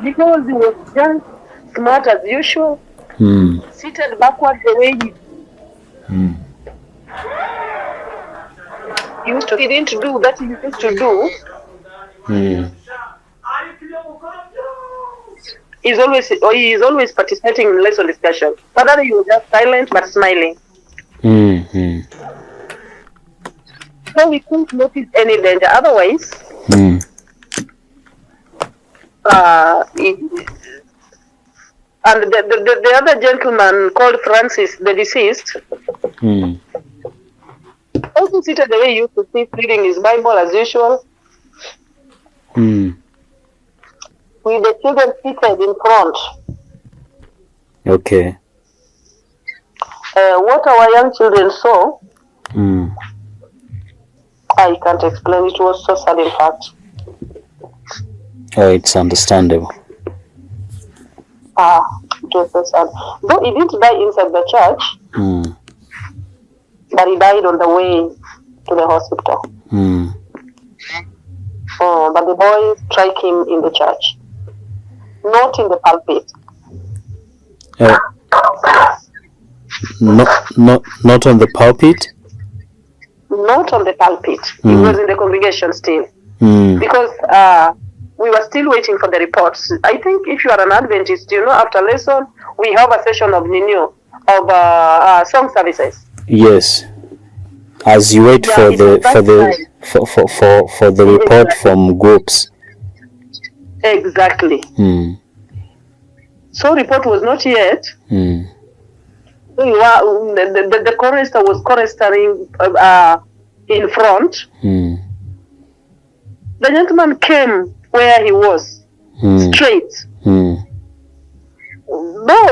because he was just smart as usual, seated backward the way he didn't do that he used to do. He is always participating in lesson discussion. But he was just silent but smiling. So we couldn't notice any danger. Otherwise, and the other gentleman called Francis, the deceased, also seated the way he used to sit, reading his Bible as usual. With the children seated in front. Okay. What our young children saw, I can't explain. It was so sad, in fact. Oh, it's understandable. It was so sad. Though he didn't die inside the church, but he died on the way to the hospital. But the boys strike him in the church, not in the pulpit. Not on the pulpit? Not on the pulpit. He was in the congregation still. Because we were still waiting for the reports. I think if you are an Adventist, after lesson, we have a session of song services. Yes. As you wait for the report from groups. Exactly. So report was not yet. So the chorister was choristering in front. The gentleman came where he was, straight. No,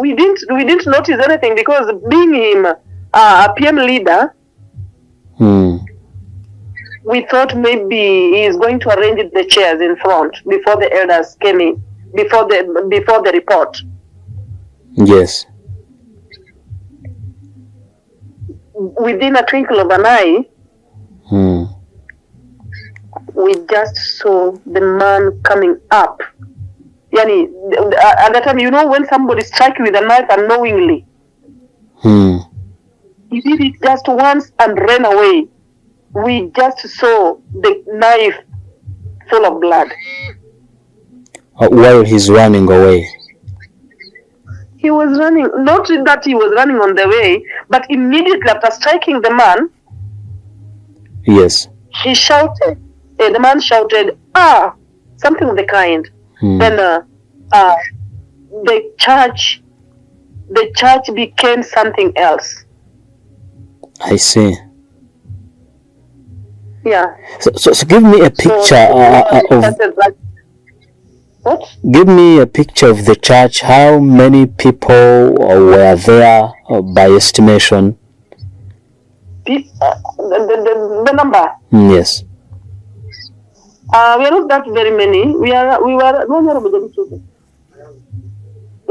we didn't notice anything because being him a PM leader, we thought maybe he is going to arrange the chairs in front before the elders came in, before the report. Yes. Within a twinkle of an eye, we just saw the man coming up. Yani, at that time, when somebody strikes you with a knife unknowingly, he did it just once and ran away. We just saw the knife full of blood. While he's running away? He was running, not that he was running on the way, but immediately after striking the man, yes, he shouted, the man shouted, something of the kind. Then the church became something else. I see. Yeah. So give me a picture what? Give me a picture of the church. How many people were there by estimation? The number? Yes. We are not that very many. We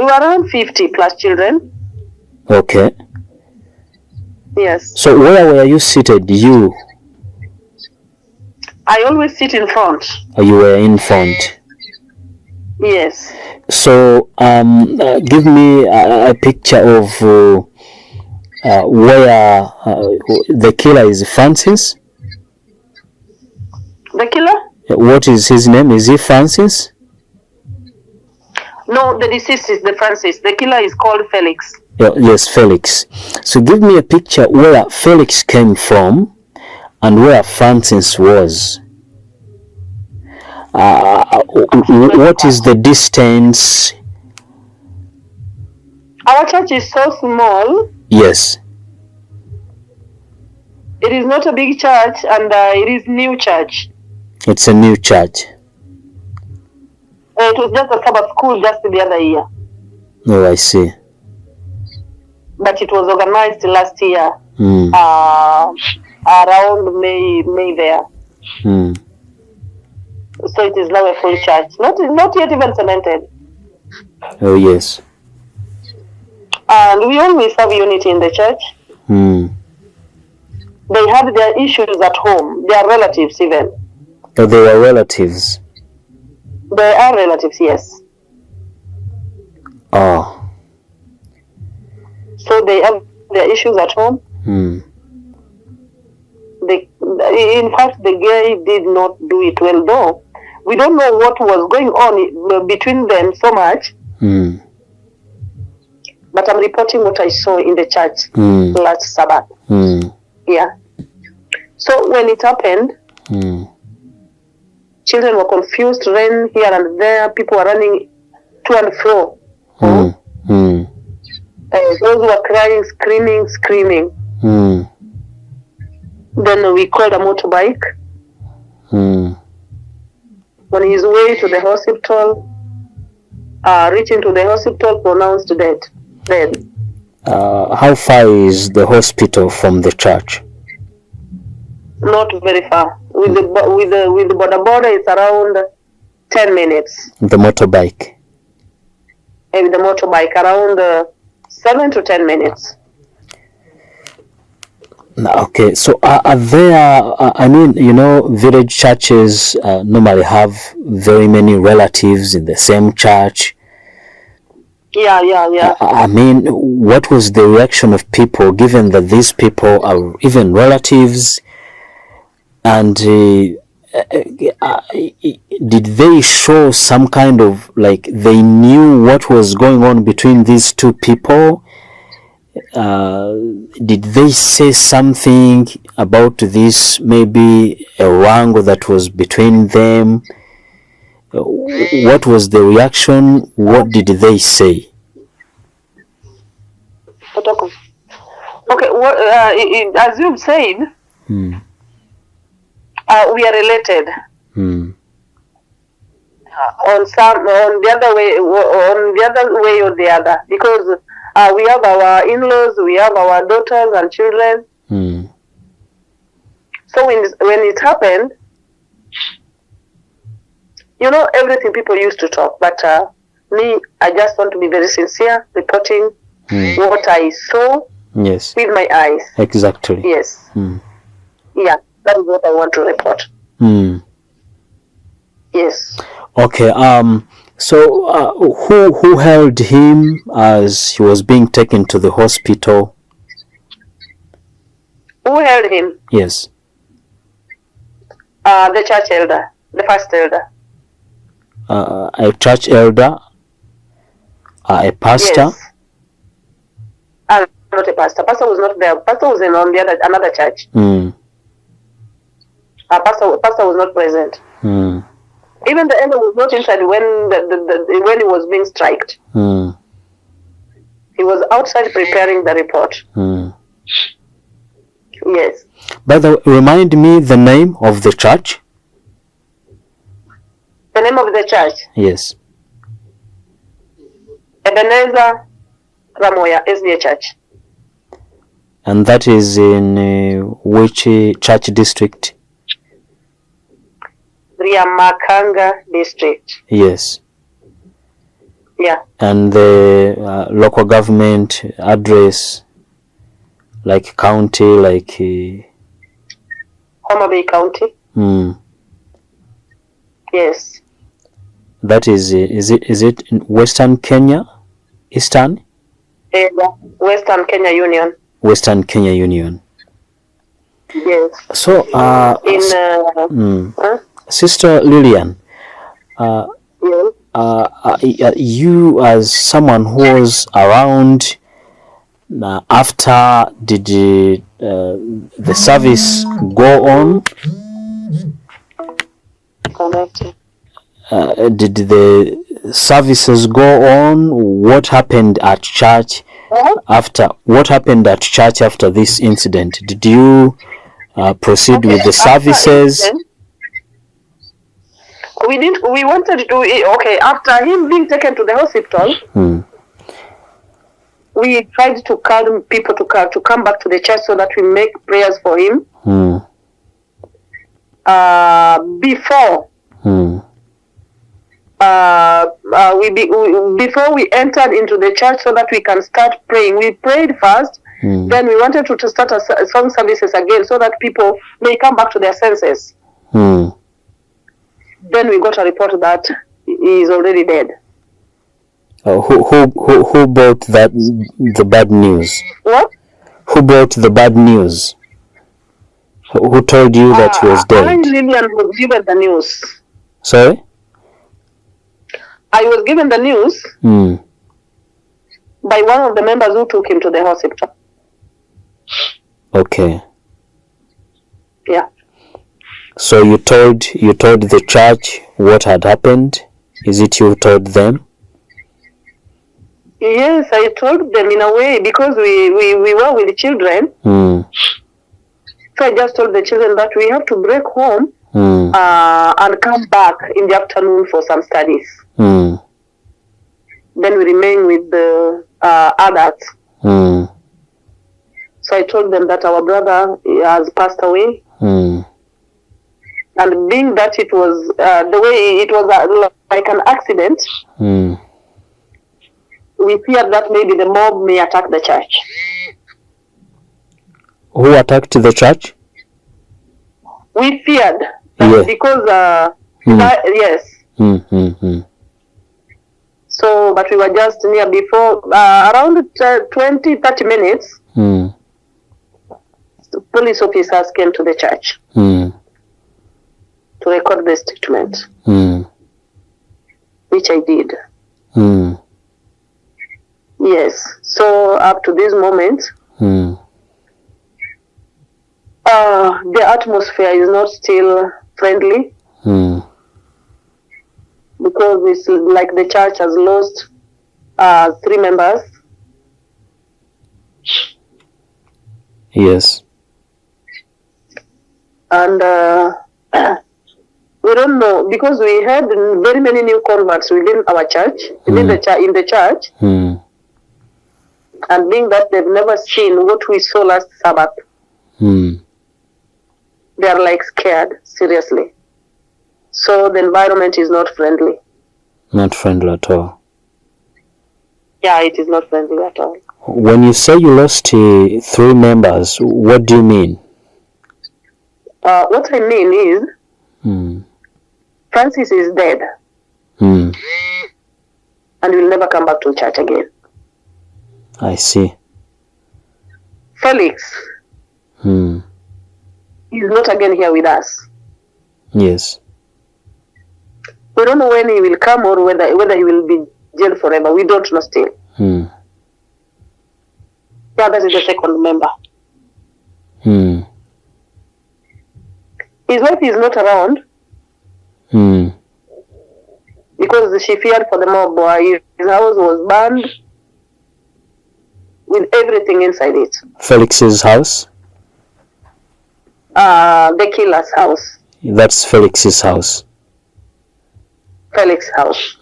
were around 50 plus children. Okay. Yes. So where were you seated? You? I always sit in front. You were in front. Yes. So give me a picture of where the killer is. Francis? The killer? What is his name? Is he Francis? No, the deceased is the Francis. The killer is called Felix. Yes, Felix. So give me a picture where Felix came from and where Francis was. What is the distance? Our church is so small. Yes. It is not a big church, and it is new church. It's a new church. It was just a Sabbath school just the other year. Oh, I see. But it was organized last year, around May there. So it is now a full church. Not yet even cemented. Oh, yes. And we always have unity in the church. They had their issues at home, their relatives even. Oh, they were relatives. They are relatives, yes. Oh. So they have their issues at home. In fact, the guy did not do it well, though. We don't know what was going on between them so much. But I'm reporting what I saw in the church last Sabbath. Yeah. So when it happened, children were confused, ran here and there. People were running to and fro. Those who were crying, screaming. Then we called a motorbike. On his way to the hospital, reaching to the hospital, pronounced dead. How far is the hospital from the church? Not very far. With the border, it's around 10 minutes. The motorbike? And the motorbike, around 7 to 10 minutes. Okay, so are there, village churches normally have very many relatives in the same church. Yeah. What was the reaction of people, given that these people are even relatives, and did they show some kind of, like, they knew what was going on between these two people? Did they say something about this, maybe a wrangle that was between them? What was the reaction? What did they say? Okay, as you've said, we are related. On the other way or the other, because we have our in-laws, we have our daughters and children. So when it happened, everything people used to talk, but me, I just want to be very sincere, reporting what I saw with my eyes. Exactly. Yes. Yeah, that is what I want to report. Yes. Okay. So who held him as he was being taken to the hospital? Who held him? Yes. The church elder, the first elder. A church elder? A pastor? Yes. Not a pastor. Pastor was not there. Pastor was on another church. Pastor was not present. Even the elder was not inside when when he was being striked. He was outside preparing the report. Yes. By the way, remind me the name of the church. The name of the church? Yes. Ebenezer SDA Church. And that is in which church district? Rwamapera district. Yes. Yeah. And the local government address, like county, like Homa-Bay County. Yes. That is it in Western Kenya? Eastern? Western Kenya Union. Western Kenya Union. Yes. So, Sister Lillian, you as someone who was around after, did the service go on? Did the services go on? What happened at church after? What happened at church after this incident? Did you proceed with the services? We wanted to. Okay, after him being taken to the hospital, we tried to calm people to come back to the church so that we make prayers for him. Before we entered into the church so that we can start praying, we prayed first. Then we wanted to start some services again so that people may come back to their senses. Then we got a report that he is already dead. Who brought the bad news? What? Who brought the bad news? Who told you that he was dead? I, Lillian, was given the news. Sorry? I was given the news by one of the members who took him to the hospital. Okay. Yeah. So you told the church what had happened? Is it you told them? Yes, I told them in a way because we were with the children. So I just told the children that we have to break home and come back in the afternoon for some studies. Then we remain with the adults. So I told them that our brother has passed away. And being that it was the way it was like an accident, we feared that maybe the mob may attack the church. Who attacked the church? We feared Yes. because yes. So, but we were just near before around 20-30 minutes. The police officers came to the church to record the statement, which I did. Yes. So up to this moment, the atmosphere is not still friendly because it's like the church has lost 3 members. Yes. And we don't know because we had very many new converts within our church, in the church, and being that they've never seen what we saw last Sabbath, they are like scared, seriously. So the environment is not friendly. Not friendly at all. Yeah, it is not friendly at all. When you say you lost 3 members, what do you mean? What I mean is, Francis is dead. And will never come back to church again. I see. Felix is not again here with us. Yes. We don't know when he will come or whether he will be jailed forever. We don't know still. Yeah, that is the second member. His wife is not around because she feared for the mob. His house was burned with everything inside it. Felix's house? The killer's house. That's Felix's house. Felix's house.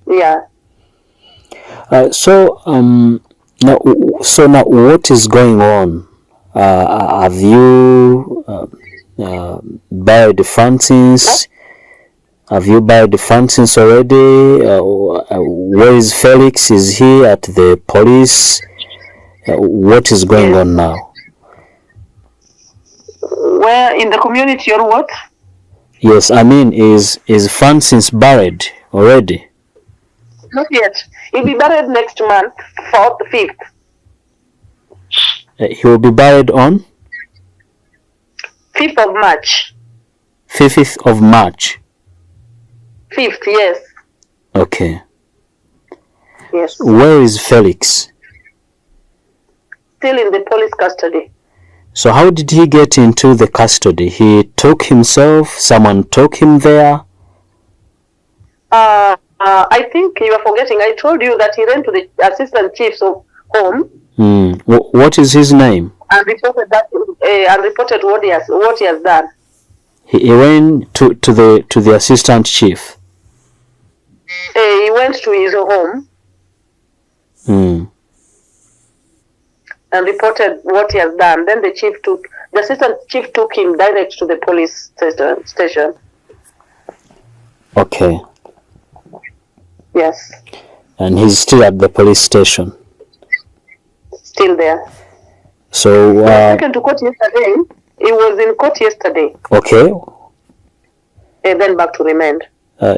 Yeah. So now what is going on? Have you buried Francis? Have you buried Francis already? Where is Felix? Is he at the police? What is going on now? Where in the community or what? Yes, I mean, is Francis buried already? Not yet. He'll be buried next month, 4th, 5th. He will be buried on? 5th of March. 5th of March. 5th, yes. Okay. Yes. Where is Felix? Still in the police custody. So how did he get into the custody? He took himself? Someone took him there? I think you are forgetting. I told you that he ran to the assistant chiefs of home. What is his name? And reported that and reported what he has done. He ran to the assistant chief. He went to his home. And reported what he has done. Then the assistant chief took him direct to the police station. Okay. Yes. And he's still at the police station. Still there. So taken to court yesterday. He was in court yesterday. Okay. And then back to remand.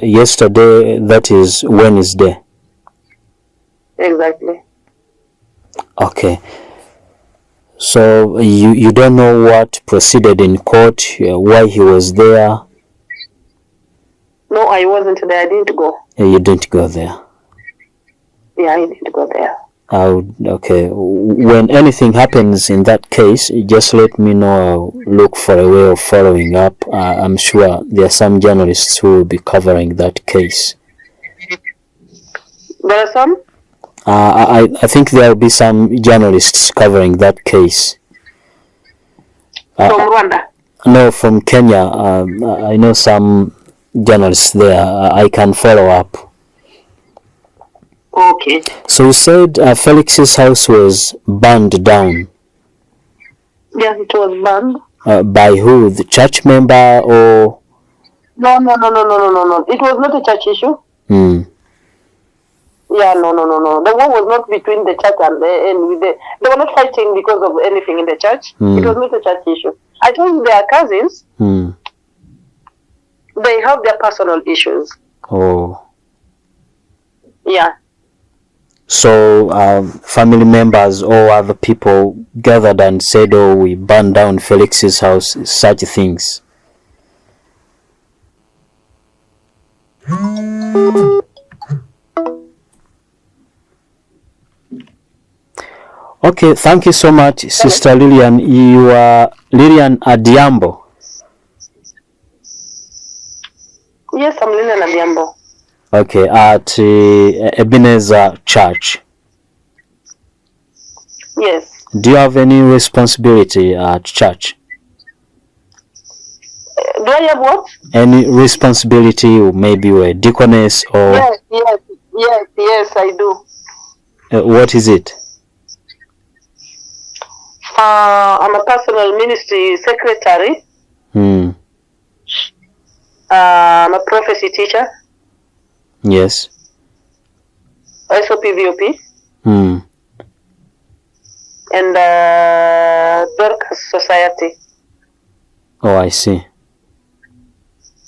yesterday, that is Wednesday. Exactly. Okay. So you don't know what proceeded in court, why he was there? No, I wasn't there. I didn't go. You didn't go there? Yeah, I didn't go there. Okay. When anything happens in that case, just let me know. I'll look for a way of following up. I'm sure there are some journalists who will be covering that case. There are some? I think there will be some journalists covering that case. From Rwanda? No, from Kenya. I know some journalists there. I can follow up. Okay. So you said Felix's house was burned down. Yes, it was burned. By who? The church member or? No. It was not a church issue. Yeah, no. The war was not between the church and they were not fighting because of anything in the church. It was not a church issue. I told you they are cousins. They have their personal issues. Oh. Yeah. So family members or other people gathered and said, "Oh, we burned down Felix's house," such things. Okay, thank you so much, Sister Lillian. You are Lillian Adhiambo. Yes, I'm Lillian Adhiambo. Okay, at Ebenezer Church. Yes. Do you have any responsibility at church? Do I have what? Any responsibility, or maybe you're a deaconess or... Yes, I do. What is it? I'm a personal ministry secretary. I'm a prophecy teacher. Yes. SOP VOP. And Dorcas Society. Oh, I see.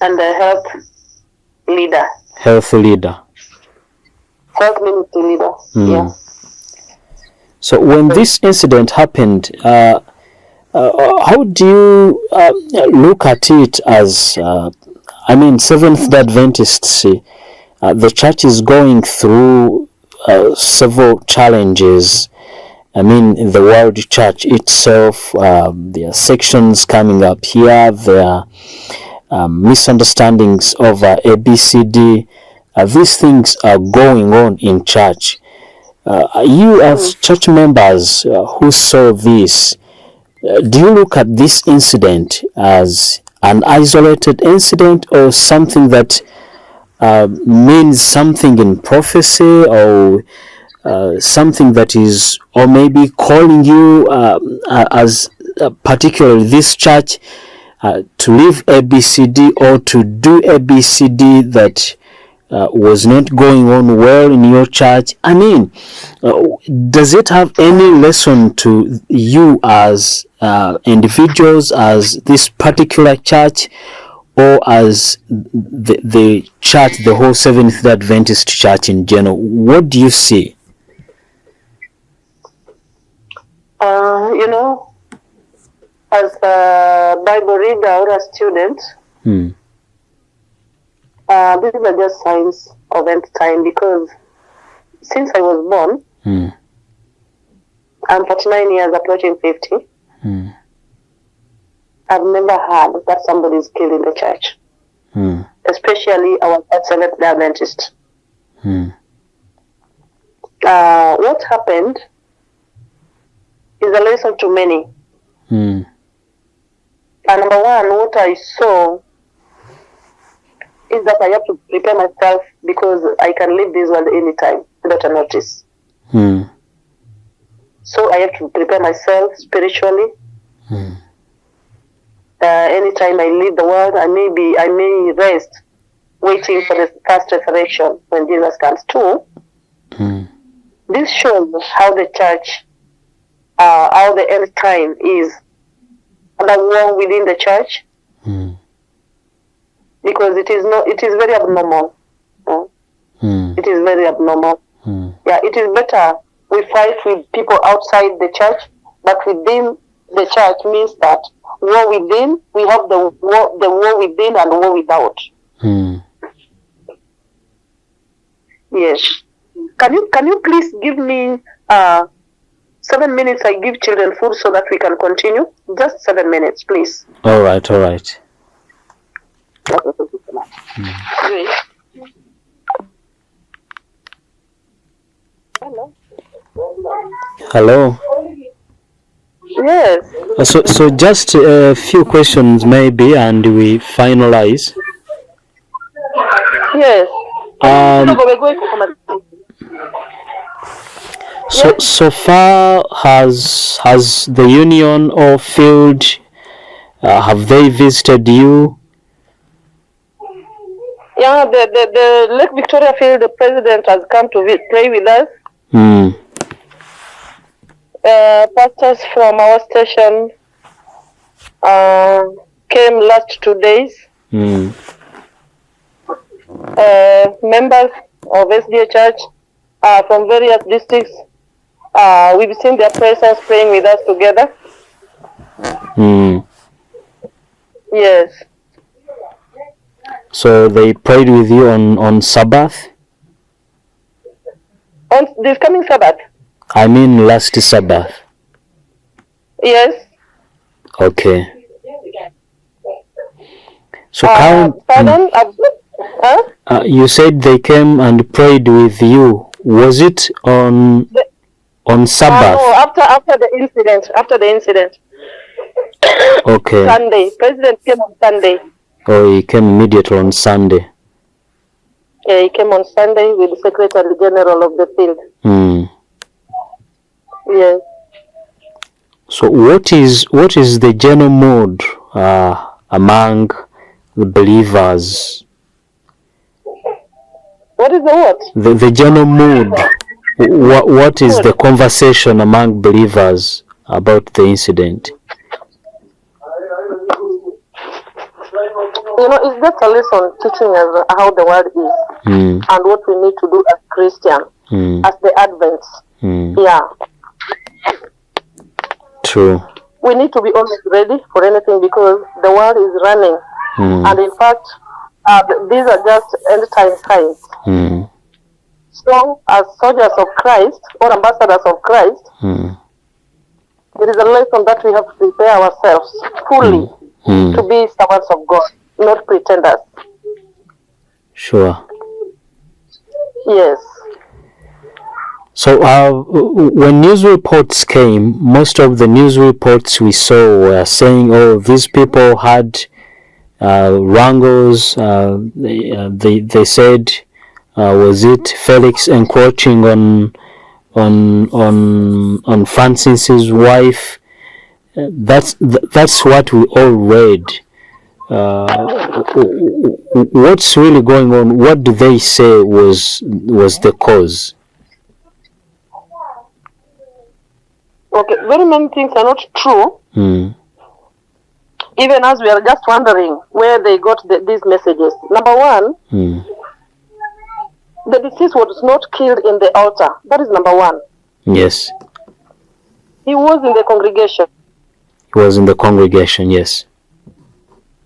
And a health leader. Health leader. Health ministry leader. Yeah. So when this incident happened, how do you look at it as, Seventh-day Adventists, the church is going through several challenges. The world church itself, there are sections coming up here, there are misunderstandings over ABCD. These things are going on in church. You as church members who saw this, do you look at this incident as an isolated incident or something that means something in prophecy, or something that is, or maybe calling you as particularly this church to leave ABCD or to do ABCD that was not going on well in your church? Does it have any lesson to you as individuals, as this particular church, or as the church, the whole Seventh-day Adventist church in general? What do you see? As a Bible reader or a student, these are just signs of end time, because since I was born, I'm 49 years, approaching 50, I've never heard that somebody is killed in the church, especially our Seventh-day Adventist. What happened is a lesson to many. And number one, what I saw is that I have to prepare myself, because I can leave this world anytime without a notice. So I have to prepare myself spiritually. Anytime I leave the world, I may rest, waiting for the first resurrection when Jesus comes too. This shows how the church, how the end time is, the war within the church. because it is very abnormal. It is very abnormal. Yeah, it is better we fight with people outside the church, but within the church means that war within, we have the war within and war without. Yes. Can you please give me 7 minutes? I give children food so that we can continue. Just 7 minutes, please. All right. Okay, thank you so much. Great. Hello. Yes. So just a few questions maybe, and we finalize. Yes. So far, has the union or field have they visited you? Yeah, the Lake Victoria field, the president has come to pray with us. Pastors from our station came last 2 days. Members of SDA Church from various districts, we've seen their presence praying with us together. Yes. So they prayed with you on Sabbath? On this coming Sabbath? I mean last Sabbath. Yes. Okay. So pardon? you said they came and prayed with you. Was it on Sabbath? No, after the incident. After the incident. Okay. Sunday. President came on Sunday. Oh, he came immediately on Sunday. Yeah, he came on Sunday with the Secretary General of the field. Yes. So what is the general mood among the believers? What is the what? The general mood. What is the conversation among believers about the incident? It's just a lesson teaching us how the world is and what we need to do as Christians, as the Advents. Yeah. True. We need to be always ready for anything because the world is running. And in fact, these are just end time signs. So, as soldiers of Christ or ambassadors of Christ, there is a lesson that we have to prepare ourselves fully to be servants of God, not pretenders. Sure. Yes. So when news reports came, most of the news reports we saw were saying, "Oh, these people had wrangles." They said, "Was it Felix encroaching on Francis's wife?" That's what we all read. What's really going on? What do they say was the cause? Okay, very many things are not true. Even as we are just wondering where they got these messages. Number one, the deceased was not killed in the altar. That is number one. Yes. He was in the congregation. He was in the congregation, yes.